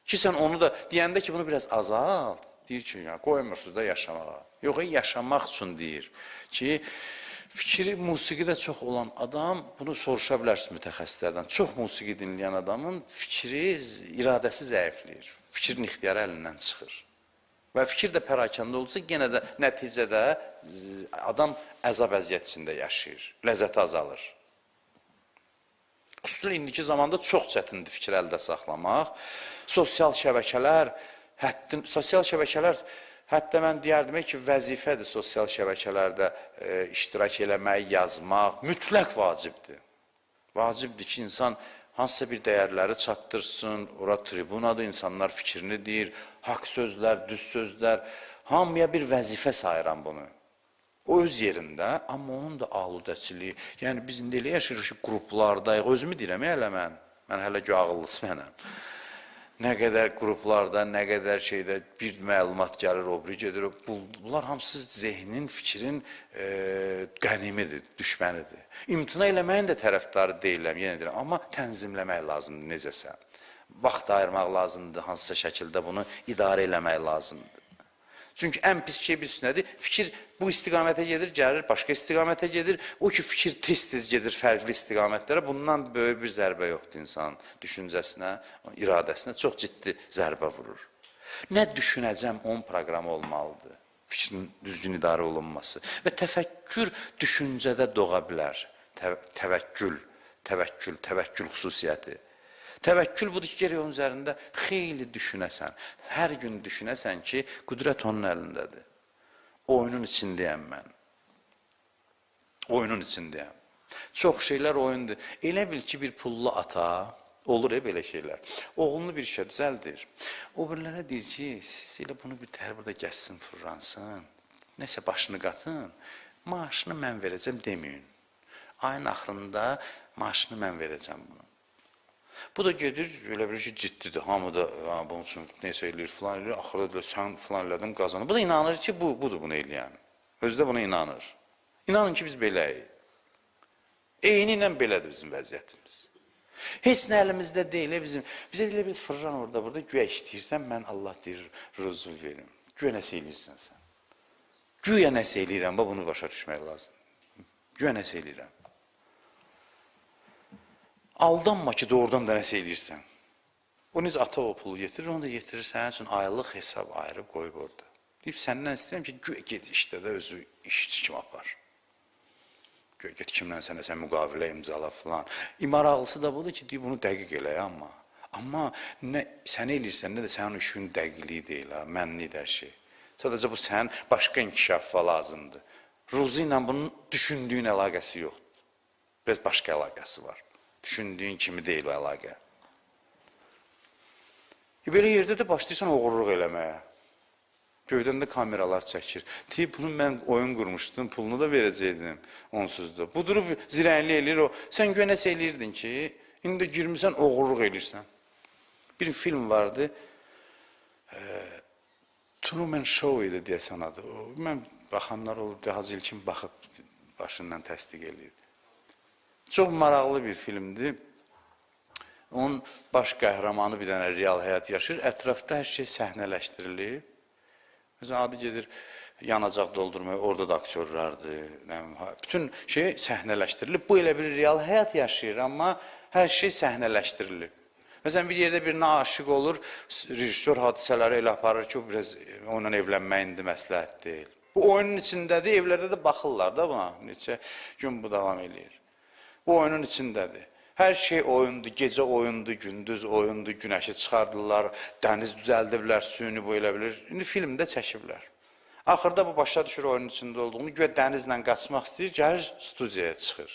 Ki, sən onu da deyəndə ki, bunu biraz azalt, deyir ki, qoymursunuz da yaşamağa. Yox, yaşamaq üçün deyir ki, fikri musiqidə çox olan adam, bunu soruşa bilərsiniz mütəxəssislərdən, çox musiqi dinləyən adamın fikri, iradəsi zəifləyir, fikrin ixtiyarı əlindən çıxır. Və fikir də pərakəndə olsa, yenə də nəticədə adam əzab əziyyət içində yaşayır, ləzzəti azalır. Xüsusən indiki zamanda çox çətindir fikir əldə saxlamaq. Sosial şəbəkələr, hətta mən deyərdim ki, vəzifədir sosial şəbəkələrdə iştirak eləmək, yazmaq, mütləq vacibdir. Vacibdir ki, insan hansısa bir dəyərləri çatdırsın, ora tribunadır, insanlar fikrini deyir, haqq sözlər, düz sözlər, hamıya bir vəzifə sayıram bunu. O öz yerində, amma onun da aludəçiliyi, yəni biz indi elə yaşayırıq ki, qruplardayıq, özümü deyirəm, elə mən hələ ki, ağıllısı mənəm. Nə qədər qruplarda, nə qədər şeydə bir məlumat gəlir, o biri gedir. Bunlar hamısı zehnin, fikrin qənimidir, düşmənidir. İmtina eləməyin də tərəfdarı deyiləm, yenə deyirəm. Amma tənzimləmək lazımdır necəsə. Vaxt ayırmaq lazımdır, hansısa şəkildə bunu idarə eləmək lazımdır. Çünki ən pis şey bir sünnədir. Fikir bu istiqamətə gedir, gəlir, başqa istiqamətə gedir. O ki, fikir tez-tez gedir fərqli istiqamətlərə. Bundan böyük bir zərbə yoxdur insanın düşüncəsinə, iradəsinə. Çox ciddi zərbə vurur. Nə düşünəcəm, onun proqramı olmalıdır. Fikrin düzgün idarə olunması. Və təfəkkür düşüncədə doğa bilər. Təvəkkül xüsusiyyəti. Təvəkkül budur ki, gerək onun üzərində xeyli düşünəsən. Hər gün düşünəsən ki, qüdrət onun əlindədir. Oyunun içindəyəm mən. Oyunun içindəyəm. Çox şeylər oyundur. Elə bil ki, bir pullu ata, olur belə şeylər. Oğlunu bir işə düzəldir. O birilərə deyir ki, siz elə bunu bir tər burada gəzsin, fırlansın. Nəsə başını qatın, maaşını mən verəcəm deməyin. Ayın axırında maaşını mən verəcəm bunu. Bu da gedir, elə bir şey ciddidir. Hamı da bunun üçün neysə eləyir, filan eləyir. Axırda sən filan elədin, qazanır. Bu da inanır ki, budur bunu eləyən. Özü də buna inanır. İnanın ki, biz beləyik. Eyni ilə belədir bizim vəziyyətimiz. Heç nə əlimizdə deyil, bizə deyilə biz fırlan orada, burada güya işləyirsən, mən Allah deyir, ruzu verim. Güya nəsə eləyirsən sən. Güya nəsə eləyirəm, bunu başa düşmək lazım. Güya nəsə eləyirəm. Aldanma ki, doğrudan da nəsə eləyirsən. O necə ata o pulu getirir, onu da getirir sənin üçün aylıq hesab ayırıb qoyub orada. Deyib, səndən istəyirəm ki, get işdə də özü işçi kimi apar. Get kimlə sənəsə müqavilə imzala filan. Maraqlısı da budur ki, deyib, bunu dəqiq eləyə amma. Amma nə sən eləyirsən, nə də sənin işin dəqiqliyi deyil, mənlidir hər şey. Sadəcə bu sənin başqa inkişafa lazımdır. Ruzu ilə bunun düşündüyün əlaqəsi yoxdur. Biraz başqa əlaqəsi var. Düşündüyün kimi deyil o əlaqə. Belə yerdə də başlayırsan oğurluq eləməyə. Göydən də kameralar çəkir. Deyib, bunu mən oyun qurmuşdum, pulunu da verəcəkdim onsuz da. Bu durub zirənli eləyir o. Sən göyə nəsə eləyirdin ki, indi də girmirsən, oğurluq eləyirsən. Bir film vardı, Truman Show idi deyəsən adı. Mən baxanlar olub, Hacı İlkin baxıb başından təsdiq eləyir. Çox maraqlı bir filmdir. Onun baş qəhrəmanı bir dənə real həyat yaşayır. Ətrafda hər şey səhnələşdirilib. Məsələn, adı gedir yanacaq doldurmaya, orada da aktyorlardır. Bütün şey səhnələşdirilib. Bu elə bir real həyat yaşayır, amma hər şey səhnələşdirilib. Məsələn, bir yerdə birinə aşıq olur, rejissor hadisələri elə aparır ki, o biraz onunla evlənmək indi məsləhət deyil. Bu oyunun içindədir, evlərdə də baxırlar da buna. Neçə gün bu davam eləyir. Bu oyunun içindədir. Hər şey oyundur, gecə oyundur, gündüz oyundur, günəşi çıxardırlar, dəniz düzəldiblər, suyunu bu elə bilir. İndi filmdə çəkiblər. Axırda bu başa düşür oyunun içində olduğunu, güya dənizlə qaçmaq istəyir, gəlir studiyaya çıxır.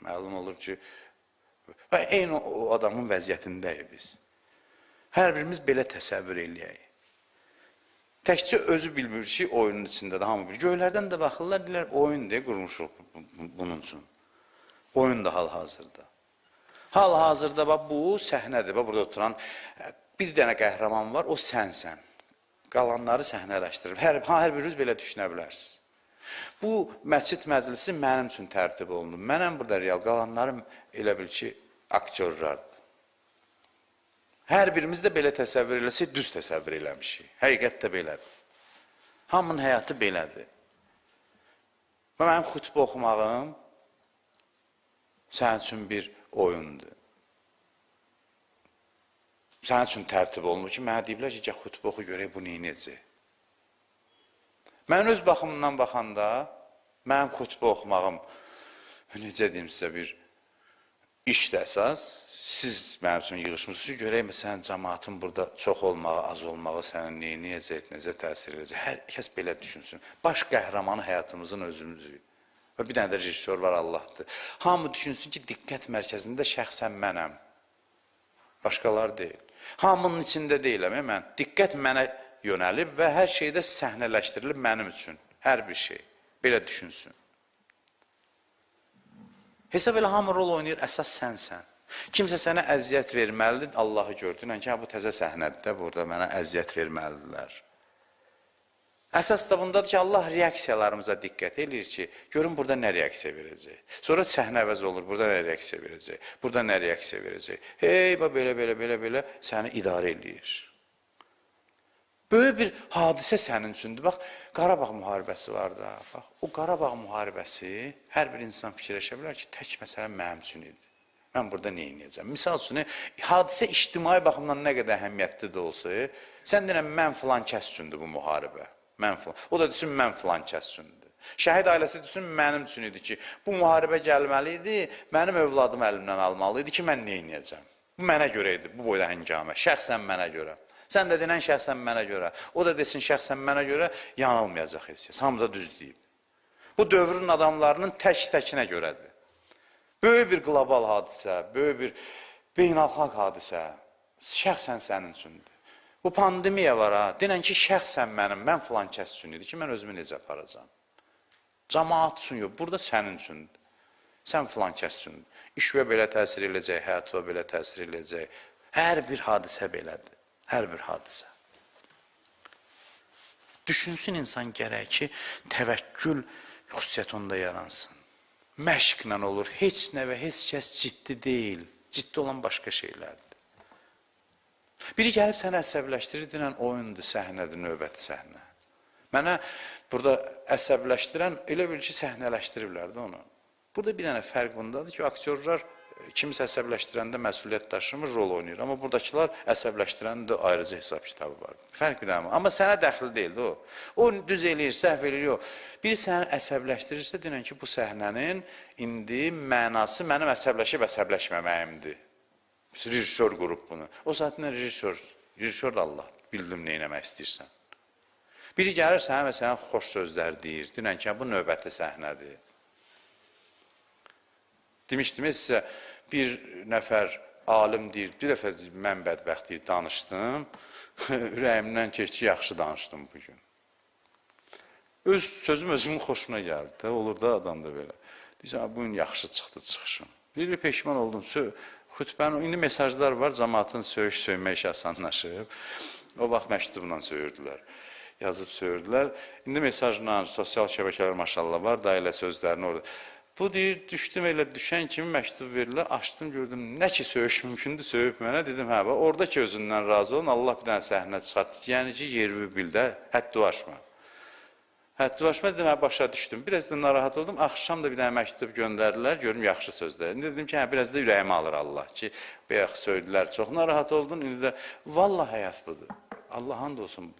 Məlum olur ki, və eyni o adamın vəziyyətindəyik biz. Hər birimiz belə təsəvvür eləyək. Təkcə özü bilmir ki, oyunun içindədir, hamı bilir. Göylərdən də baxırlar, deyirlər, oyun deyə qurmuşuq bunun üçün. Oyun da hal-hazırda. Hal-hazırda bu səhnədir. Burada oturan bir dənə qəhrəman var, o sənsən. Qalanları səhnələşdirir. Hər biriniz belə düşünə bilərsiniz. Bu məscid məclisi mənim üçün tərtib olunub. Mənəm burada real, qalanlarım elə bil ki, aktyorlardır. Hər birimiz də belə təsəvvür eləsək, düz təsəvvür eləmişik. Həqiqət də belədir. Hamının həyatı belədir. Və mənim xütbə oxumağım sənin üçün bir oyundur. Sənin üçün tərtib olunur ki, mənə deyiblər ki, xütbə oxu görək, bu neynəcək? Mən öz baxımından baxanda, mənim xütbə oxumağım, necə deyim sizə, bir işdə əsas, siz mənim üçün yığışmışsınız, görək, məsələn, cəmaatın burada çox olmağı, az olmağı sənin neynəyəcək, necə təsir edəcək, hər kəs belə düşünsün. Baş qəhrəmanı həyatımızın özümüzü. Və bir dənə də rejissor var, Allahdır. Hamı düşünsün ki, diqqət mərkəzində şəxsən mənəm. Başqalar deyil. Hamının içində deyiləm, mən. Diqqət mənə yönəlib və hər şeydə səhnələşdirilib mənim üçün. Hər bir şey. Belə düşünsün. Hesab elə hamı rol oynayır, əsas sənsən. Kimsə sənə əziyyət verməlidir, Allahı gördün ki, bu təzə səhnədir də, burada mənə əziyyət verməlidirlər. Əsas da bundadır ki, Allah reaksiyalarımıza diqqət edir ki, görün burada nə reaksiya verəcək. Sonra səhnə əvəz olur, burada nə reaksiya verəcək, burada nə reaksiya verəcək. Hey, belə səni idarə edir. Böyük bir hadisə sənin üçündür. Bax, Qarabağ müharibəsi var da. Bax, o Qarabağ müharibəsi hər bir insan fikirləşə bilər ki, tək məsələ mənim üçün idi. Mən burada nə edəcəm? Misal üçün, hadisə ictimai baxımdan nə qədər əhəmiyyətli də olsa, sən deyən, mən filan kəs üçündür bu müharibə. O da düşün, mən filan kəs üçündür. Şəhid ailəsi düşün, mənim üçün idi ki, bu müharibə gəlməli idi, mənim övladım əlimdən almalı idi ki, mən nə edəcəm? Bu mənə görə idi, bu boyda həngamə, şəxsən mənə görə. Sən də denən şəxsən mənə görə, o da desin şəxsən mənə görə, yanılmayacaq heç kəs. Hamı da düz deyib. Bu dövrün adamlarının tək-təkinə görədir. Böyük bir qlobal hadisə, böyük bir beynəlxalq hadisə, şəxsən sənin üçündür. Bu pandemiya var ha, denən ki, şəxsən mənim, mən filan kəs üçün idi ki, mən özümü necə aparacam. Cəmaat üçün yox, burada sənin üçündür. Sən filan kəs üçündür. İşvə belə təsir edəcək, həyatına belə təsir edəcək. Hər bir hadisə belədir, hər bir hadisə. Düşünsün insan gərək ki, təvəkkül xüsusiyyət onda yaransın. Məşqlə olur, heç nə və heç kəs ciddi deyil, ciddi olan başqa şeylərdir. Biri gəlib səni əsəbləşdirir, deyən oyundur, səhnədir, növbəti səhnə. Mənə burada əsəbləşdirən, elə bil ki, səhnələşdiriblər də onu. Burada bir dənə fərq bundadır ki, aktyorlar kimisə əsəbləşdirəndə məsuliyyət daşımır, rol oynayır. Amma buradakılar əsəbləşdirəndə ayrıca hesab kitabı var. Fərq bir dənə. Amma sənə dəxli deyildi o. O düz eləyir, səhv eləyir, yox. Biri səni əsəbləşdirirsə, deyən ki, bu səhnənin indi mənası mənim əsəbləşib-əsəbləşməməyimdir. Rejissor qrup bunu. O zaten rejissor da Allah. Bildim nə eləmək istəyirsən. Biri gəlir sənə və sənə xoş sözlər deyir. Deyən ki, bu növbəti səhnədir. Demişdim, sizə bir nəfər alim deyir, bir dəfə mən bədbəxt deyir, danışdım. Ürəyimdən keçdi, yaxşı danışdım bugün. Öz sözüm özümün xoşuna gəldi. Olur da adam da belə. Deyirsən, bugün yaxşı çıxdı çıxışım. Bir peşman oldum. Xütbənin, indi mesajlar var, cəmaatın söymək işi asanlaşıb. O vaxt məktubla söyürdülər, yazıb söyürdülər. İndi mesajla, sosial şəbəkələr maşallah var, da elə sözlərini orada. Bu deyir, düşdüm elə düşən kimi məktub verirlər, açdım, gördüm, nə ki söyüş mümkündür, söyüb mənə, dedim, hə, oradakı özündən razı olun, Allah bir dənə səhnə çıxartdı, yəni ki, yervi bil də, həddi aşma. Həddivaşma dedim, başa düşdüm. Biraz da narahat oldum. Axşam da bir dənə məktub göndərdilər, görüm yaxşı sözlər. İndi dedim ki, biraz da ürəyimi alır Allah ki, bayaq söydülər, çox narahat oldun. İndi də, vallahi həyat budur. Allah'ın da olsun.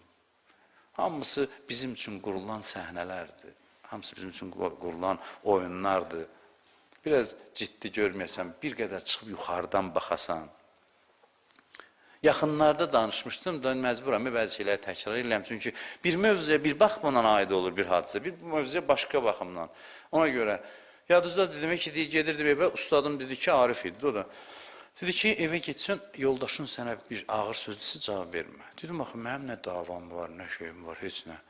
Hamısı bizim üçün qurulan səhnələrdir. Hamısı bizim üçün qurulan oyunlardır. Biraz ciddi görməyəsən, bir qədər çıxıb yuxarıdan baxasan. Yaxınlarda danışmışdım da məcburam bəzi şeyləri təkrar edirəm. Çünki bir mövzuya bir baxımdan aid olur bir hadisə, bir mövzuya başqa baxımdan. Ona görə yadınızda dedim ki, gedirdim evə, ustadım dedi ki, Arif idi o da. Dedi ki, evə getsən, yoldaşın sənə bir ağır sözdüsə cavab vermə. Dedim, axı, mənim nə davam var, nə şeyim var, heç nə.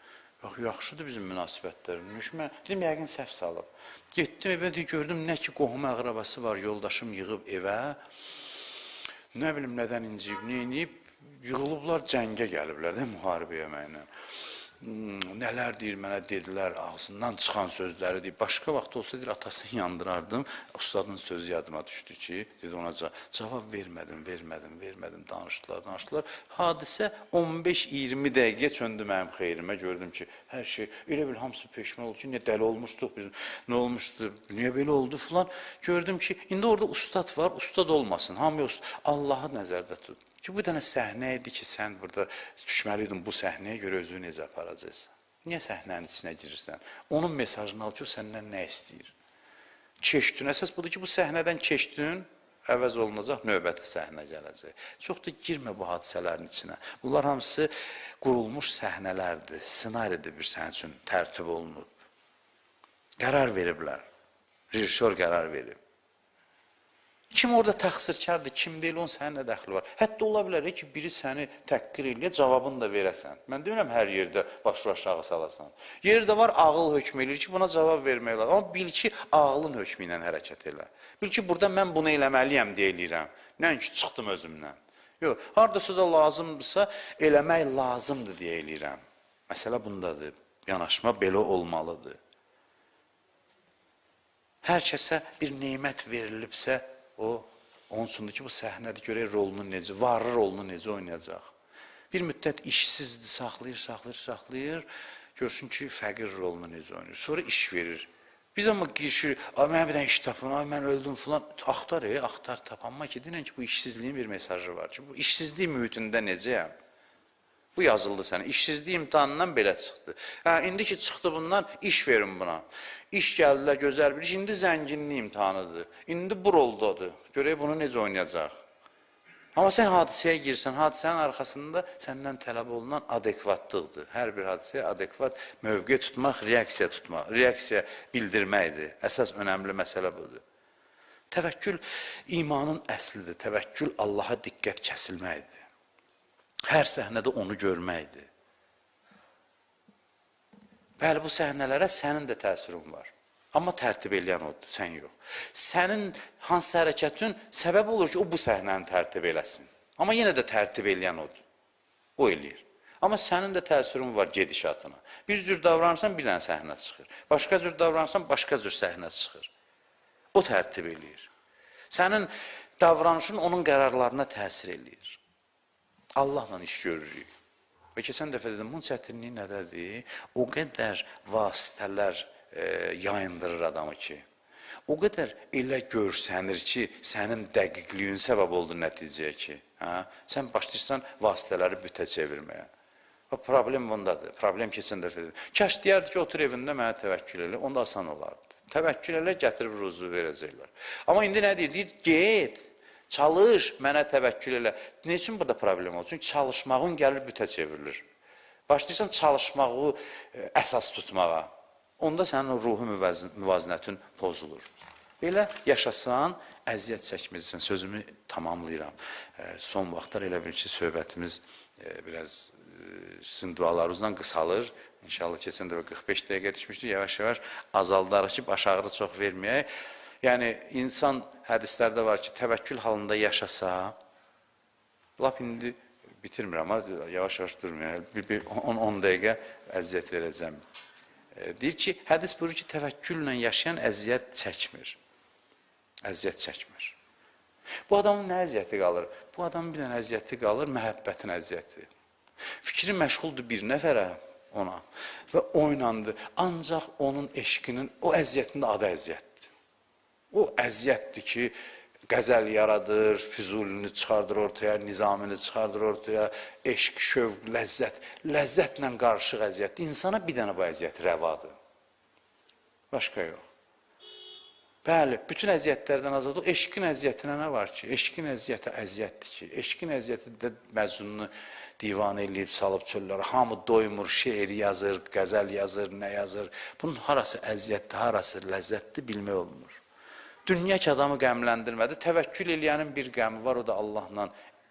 Bax, yaxşıdır bizim münasibətlərimiz. Dedim, yəqin səhv salıb. Getdim evə, gördüm, nə ki, qohum əqrabası var, yoldaşım yığıb evə. Nə bilim, nədən inciyib, neyiniyib, yığılıblar, cəngə gəliblər də müharibə yeməklə. Nələr deyir, mənə dedilər, ağzından çıxan sözləri deyir. Başqa vaxt olsa deyir, atasını yandırardım. Ustadın sözü yadıma düşdü ki, dedi ona cavab vermədim, danışdılar. Hadisə 15-20 dəqiqə çöndü mənim xeyrimə. Gördüm ki, hər şey, elə bil hamısı peşman oldu ki, nə dəli olmuşduq biz, nə olmuşdu, niyə belə oldu filan. Gördüm ki, indi orada ustad var, ustad olmasın, hamı Allahı nəzərdə tut. Ki, bu dənə səhnə idi ki, sən burada düşməliydin bu səhnəyə görə özünü necə aparacaqsan? Niyə səhnənin içinə girirsən? Onun mesajını al ki, o səndən nə istəyir? Keçdin, əsas budur ki, bu səhnədən keçdin, əvəz olunacaq, növbəti səhnə gələcək. Çox da girmə bu hadisələrin içinə. Bunlar hamısı qurulmuş səhnələrdir, ssenaridir bir sənin üçün tərtib olunub. Qərar veriblər, rejissor qərar verib. Kim orada təqsirkardır, kim deyil, onun sənin nə dəxli var? Hətta ola bilər ki, biri səni təhqir eləyə, cavabını da verəsən. Mən demirəm, hər yerdə başını aşağı salasan. Yerdə var, ağıl hökm eləyir ki, buna cavab vermək lazım. Amma bil ki, ağlın hökmü ilə hərəkət elə. Bil ki, burada mən bunu eləməliyəm deyə eləyirəm. Nəinki çıxdım özümdən. Yox, haradasa da lazımdırsa, eləmək lazımdır deyə eləyirəm. Məsələ bundadır. Yanaşma belə olmalıdır. Hər kəsə bir neymət verilibsə, onun üçündür ki, bu səhnədə görək rolunu necə, varlı rolunu necə oynayacaq. Bir müddət işsizdir, saxlayır, görsün ki, fəqir rolunu necə oynayır. Sonra iş verir. Biz amma girişir, mənə bir dənə iş tapın, mən öldüm filan, axtar tapanma ki, deyilən ki, bu işsizliyin bir mesajı var ki, bu işsizlik mühitində necəyəm? Bu yazıldı sənə. İşsizlik imtahanından belə çıxdı. İndi ki, çıxdı bundan, iş verin buna. İş gəldilər, gözəl bir iş. İndi zənginlik imtahanıdır. İndi bu roldadır. Görək bunu necə oynayacaq. Amma sən hadisəyə girsən, hadisənin arxasında səndən tələb olunan adekvatlıqdır. Hər bir hadisəyə adekvat mövqe tutmaq, reaksiya bildirməkdir. Əsas önəmli məsələ budur. Təvəkkül imanın əslidir. Təvəkkül Allaha diqqət kəsilməkdir. Hər səhnədə onu görməkdir. Bəli, bu səhnələrə sənin də təsirin var. Amma tərtib eləyən odur, sən yox. Sənin hansı hərəkətin səbəb olur ki, o bu səhnəni tərtib eləsin. Amma yenə də tərtib eləyən odur. O eləyir. Amma sənin də təsirin var gedişatına. Bir cür davranırsan, bir dənə səhnə çıxır. Başqa cür davranırsan, başqa cür səhnə çıxır. O tərtib eləyir. Sənin davranışın onun qərarlarına təsir eləyir. Allahla iş görürük. Və keçən dəfə dedim, bunun çətinliyi nədədir? O qədər vasitələr yayındırır adamı ki, o qədər elə görsənir ki, sənin dəqiqliyin səbəb oldu nəticəyə ki, sən başlayırsan vasitələri bütə çevirməyə. Problem bundadır, problem keçən dəfə dedim. Kəş deyərdi ki, otur evində mənə təvəkkül elə, onda asan olardı. Təvəkkül elə gətirib ruzu verəcəklər. Amma indi nə deyir? Deyir, get. Çalış, mənə təvəkkül elə. Ne üçün burada problem olur? Çünki çalışmağın gəlir bütə çevrilir. Başlayırsan çalışmağı əsas tutmağa. Onda sənin ruhu müvazinətin pozulur. Belə yaşasan, əziyyət çəkməyəcəksən. Sözümü tamamlayıram. Son vaxtlar elə bir ki, söhbətimiz biraz sizin dualarınızdan qısalır. İnşallah keçən dəfə 45 dəqiqə düşmüşdü. Yavaş-yavaş azaldarıq ki, baş ağrı çox verməyək. Yəni, insan hədislərdə var ki, təvəkkül halında yaşasa, lap indi bitirmirəm, amma yavaş-yavaş durmayaq, 10 dəqiqə əziyyət verəcəm. Deyir ki, hədis buyurur ki, təvəkkülle yaşayan əziyyət çəkmir. Əziyyət çəkmir. Bu adamın nə əziyyəti qalır? Bu adamın bir dənə əziyyəti qalır, məhəbbətin əziyyəti. Fikri məşğuldur bir nəfərə ona və oynandı. Ancaq onun eşqinin, o əziyyətində adı əziyyətdir. O əziyyətdir ki, qəzəl yaradır, Füzulini çıxardır ortaya, Nizamini çıxardır ortaya, eşq, şövq, ləzzət, ləzzətlə qarışıq əziyyətdir. İnsana bir dənə bu əziyyət rəvadır. Başqa yox. Bəli, bütün əziyyətlərdən azad ol. Eşqin əziyyətinə nə var ki? Eşqin əziyyəti əziyyətdir ki. Eşqin əziyyəti də Məcnunu divan eləyib, salıb çöllərə. Hamı doymur, şeir yazır, qəzəl yazır, nə yazır. Bunun harası əziyyətdir, harası ləzzətdir, bilmək olmur. Dünya ki, adamı qəmləndirmədi. Təvəkkül eləyənin bir qəmi var, o da Allahla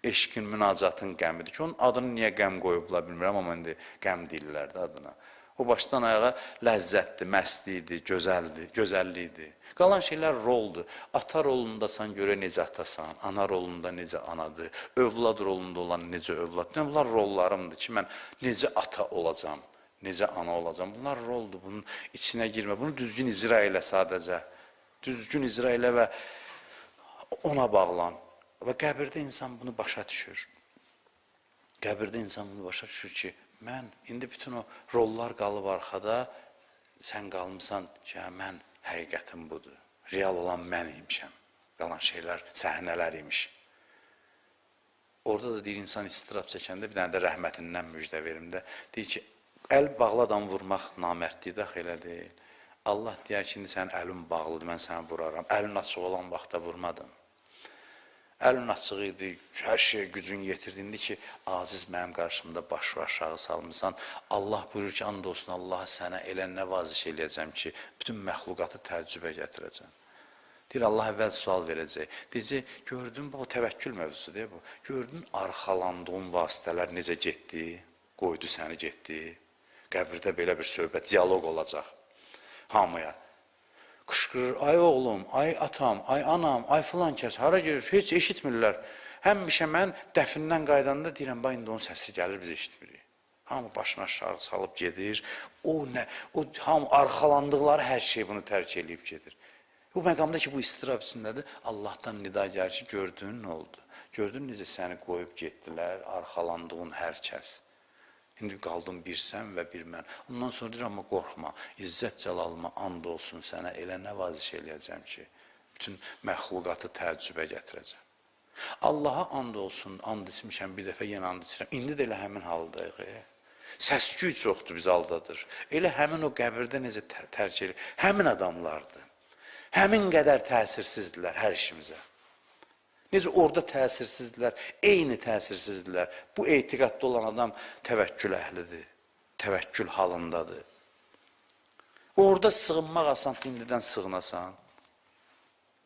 eşqin, münacatın qəmidir ki, onun adını niyə qəm qoyubla bilmirəm, amma indi qəm deyirlər də adına. O başdan ayağa ləzzətdir, məstlidir, gözəllikdir. Qalan şeylər roldur. Ata rolundasan görə necə atasan, ana rolunda necə anadır, övlad rolunda olan necə övladdır. Bunlar rollarımdır ki, mən necə ata olacam, necə ana olacam. Bunlar roldur, bunun içinə girmə, bunu düzgün icra elə sadəcə. Düzgün icra elə və ona bağlan. Və qəbirdə insan bunu başa düşür. Qəbirdə insan bunu başa düşür ki, mən indi bütün o rollar qalıb arxada, sən qalmısan ki, mən həqiqətim budur. Real olan mən imişəm. Qalan şeylər səhnələr imiş. Orada da deyir, insan istirab çəkəndə bir dənə də rəhmətindən müjdə verim də. Deyir ki, əl bağlı adam vurmaq namərdliyi də elə deyil. Allah deyər ki, indi sənin əlin bağlıdır, mən səni vuraram. Əlin açıq olan vaxtda vurmadım. Əlin açıq idi, hər şeyə gücün yetirdiyində ki, aciz mənim qarşımda başı aşağı salmısan. Allah buyurur ki, and olsun Allaha sənə elə nə vaziş eləyəcəm ki, bütün məxluqatı təəccübə gətirəcəm. Deyir, Allah əvvəl sual verəcək. Deyəcək, gördün, bu təvəkkül mövzusudur, deyə bu. Gördün, arxalandığın vasitələr necə getdi, qoydu səni getdi. Qəbirdə belə bir söhbət, diyaloq olacaq hamıya. Qışqırır, ay oğlum, ay atam, ay anam, ay filan kəs, hara gedir, heç eşitmirlər. Həmişə mən dəfindən qaydanda deyirəm, bax, indi onun səsi gəlir, biz eşitmirik. Hamı başını aşağı salıb gedir, hamı arxalandıqları hər şey bunu tərk edib gedir. Bu məqamda ki, bu istirab içindədir, Allahdan nida gəlir ki, gördün, nə oldu? Gördün, necə səni qoyub getdilər, arxalandığın hər kəs. İndi qaldın bir sən və bir mən. Ondan sonra deyir, amma qorxma, İzzət Cəlalıma and olsun sənə, elə nə vaziş eləyəcəm ki, bütün məxluqatı təəccübə gətirəcəm. Allaha and olsun, and içmişəm, bir dəfə yenə and içirəm. İndi də elə həmin haldayıq. Səs-küy çoxdur, bizi aldadır. Elə həmin o qəbirdə necə tərk edir, həmin adamlardır. Həmin qədər təsirsizdirlər hər işimizə. Necə orada təsirsizdirlər, eyni təsirsizdirlər. Bu etiqadda olan adam təvəkkül əhlidir, təvəkkül halındadır. Orada sığınmaq asandır, indidən sığınasan.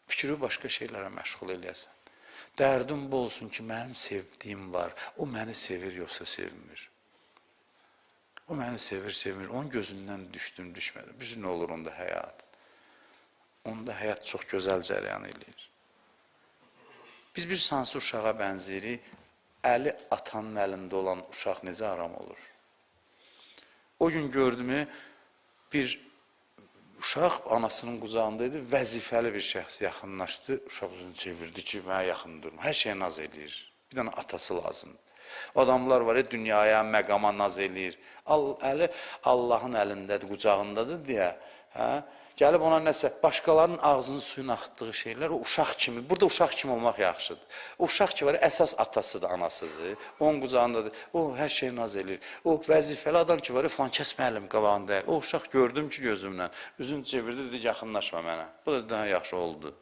Fikri başqa şeylərə məşğul eləyəsən. Dərdim bu olsun ki, mənim sevdiyim var, o məni sevir, yoxsa sevmir. O məni sevir, sevmir, onun gözündən düşdüm, düşmədim. Bizim nə olur onda həyat? Onda həyat çox gözəl cəryan eləyir. Biz bir sansı uşağa bənzirik, əli atanın əlində olan uşaq necə aram olur? O gün gördümü, bir uşaq anasının qucağındaydı, vəzifəli bir şəxs yaxınlaşdı, uşaq üzünü çevirdi ki, mənə yaxın durma, hər şeyə naz eləyir. Bir dənə atası lazımdır. Adamlar var, dünyaya, məqama naz eləyir. Əli Allahın əlindədir, qucağındadır deyə, gəlib ona nəsə, başqalarının ağzının suyunu axıtdığı şeylər, o uşaq kimi, burada uşaq kimi olmaq yaxşıdır. O uşaq ki var, əsas atasıdır, anasıdır, onun qucağındadır, o hər şey naz eləyir. O vəzifəli adam ki var, filan kəs müəllim qabağında deyil. O uşaq gördüm ki gözümlə, üzünü çevirdi, dedi, yaxınlaşma mənə. Bu da daha yaxşı oldu.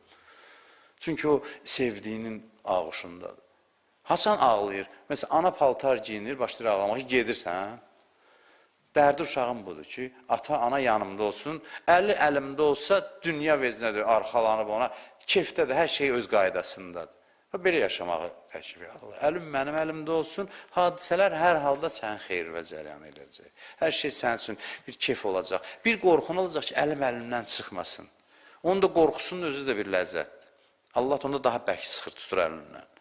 Çünki o sevdiyinin ağuşundadır. Haçan ağlayır? Məsələn, ana paltar giyinir, başlayır ağlamaq ki, gedirsən. Dərdi uşağım budur ki, ata, ana yanımda olsun, əli əlimdə olsa, dünya vecinədir, arxalanıb ona, keyfdədir, hər şey öz qaydasındadır. Belə yaşamağı təklif edir. Əlim mənim əlimdə olsun, hadisələr hər halda sənin xeyir və cəryan eləyəcək. Hər şey sənin üçün bir keyf olacaq. Bir qorxun olacaq ki, əlim əlimdən çıxmasın. Onun da qorxusunun özü də bir ləzzətdir. Allah onda daha bərk sıxır tutur əlindən.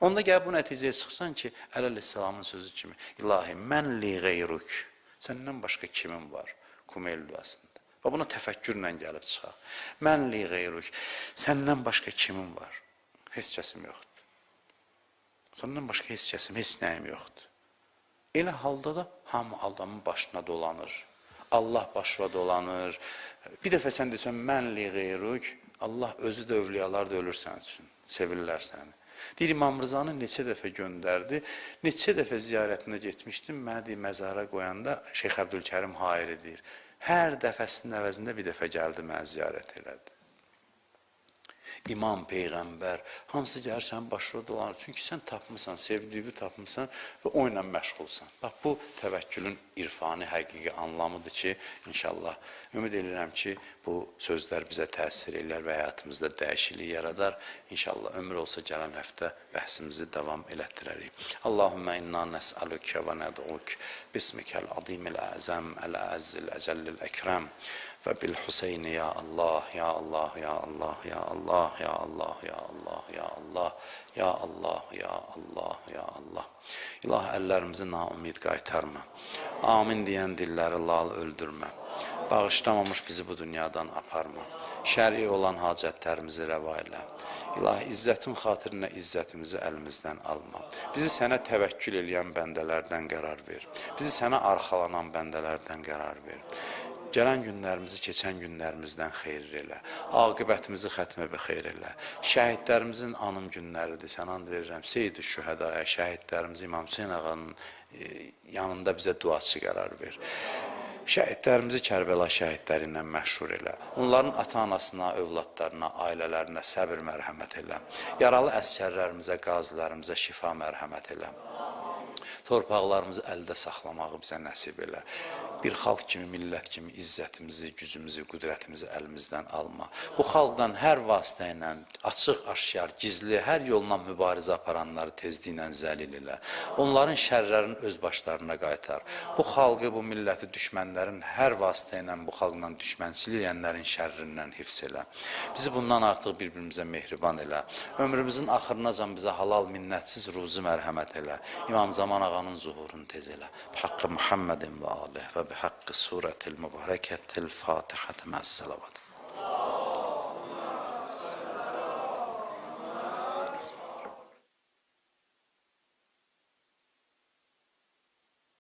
Onda gəl bu nəticəyə çıxsan ki, Əleyhisselamın sözü kimi, İlahi, mən li qeyruk. Səndən başqa kimin var? Kumeyl duasında. Və buna təfəkkürlə gəlib çıxaq. Mən li qeyruk. Səndən başqa kimin var? Heç kəsim yoxdur. Səndən başqa heç kəsim, heç nəyim yoxdur. Elə halda da hamı adamın başına dolanır. Allah başına dolanır. Bir dəfə sən desən, mən li qeyruk. Allah özü də övliyalar da ölür sənin üçün. Sevirlər səni. Deyir, İmam Rızanı neçə dəfə göndərdi, neçə dəfə ziyarətinə getmişdim, mənə məzara qoyanda Şeyx Əbdülkərim Hayri deyir, hər dəfəsinin əvəzində bir dəfə gəldi, mənə ziyarət elədi. İmam, Peyğəmbər, hamısı gəlir sənin başına dolanır. Çünki sən tapmısan, sevdiyi tapmısan və o ilə məşğulsan. Bax, bu təvəkkülün irfani, həqiqi anlamıdır ki, inşallah, ümid edirəm ki, bu sözlər bizə təsir elər və həyatımızda dəyişiklik yaradar. İnşallah, ömür olsa gələn həftə bəhsimizi davam elətdirərik. Allahümmə inna nəsəlükə və nəd'uk bismikəl azimil əzəm, əl-əzzil, əcəllil əkrəm. Və bil Hüseyni ya Allah, ya Allah, ya Allah, ya Allah, ya Allah, ya Allah, ya Allah, ya Allah, ya Allah, ya Allah. İlah, əllərimizi naumid qaytarma. Amin deyən dilləri lal öldürmə. Bağışlamamış bizi bu dünyadan aparma. Şəri olan hacətlərimizi rəva elə. İlahi, izzətin xatirinə izzətimizi əlimizdən alma. Bizi sənə təvəkkül eləyən bəndələrdən qərar ver. Bizi sənə arxalanan bəndələrdən qərar ver. Gələn günlərimizi, keçən günlərimizdən xeyir elə. Aqibətimizi xətmə və xeyr elə. Şəhidlərimizin anım günləridir. Sən and verirəm. Seyyid-i Şühədaya, şəhidlərimiz İmam Hüseyin ağanın yanında bizə duaçı qərar ver. Şəhidlərimizi Kərbəla şəhidləri ilə məşhur elə. Onların ata-anasına, övladlarına, ailələrinə səbir mərhəmət elə. Yaralı əskərlərimizə, qazilərimizə şifa mərhəmət elə. Torpaqlarımızı əldə saxlamağı bizə nəsib elə. bir xalq kimi, millət kimi izzətimizi, gücümüzü, qüdrətimizi əlimizdən alma. Bu xalqdan hər vasitə ilə açıq, aşkar, gizli, hər yolla mübarizə aparanları tezliklə zəlil elə. Onların şərlərini öz başlarına qaytar. Bu xalqı, bu milləti düşmənlərin hər vasitə ilə bu xalqla düşmənçilik edənlərin şərrindən hifz elə. Bizi bundan artıq bir-birimizə mehriban elə. Ömrümüzün axırınacan bizə halal, minnətsiz ruzi mərhəmət elə. İmam Zaman ağanın zuhurunu tez elə. Haqqı Muhammedin və aleyh və bi haqqı surətil mübarəkətil Fatihəti məs-salavat.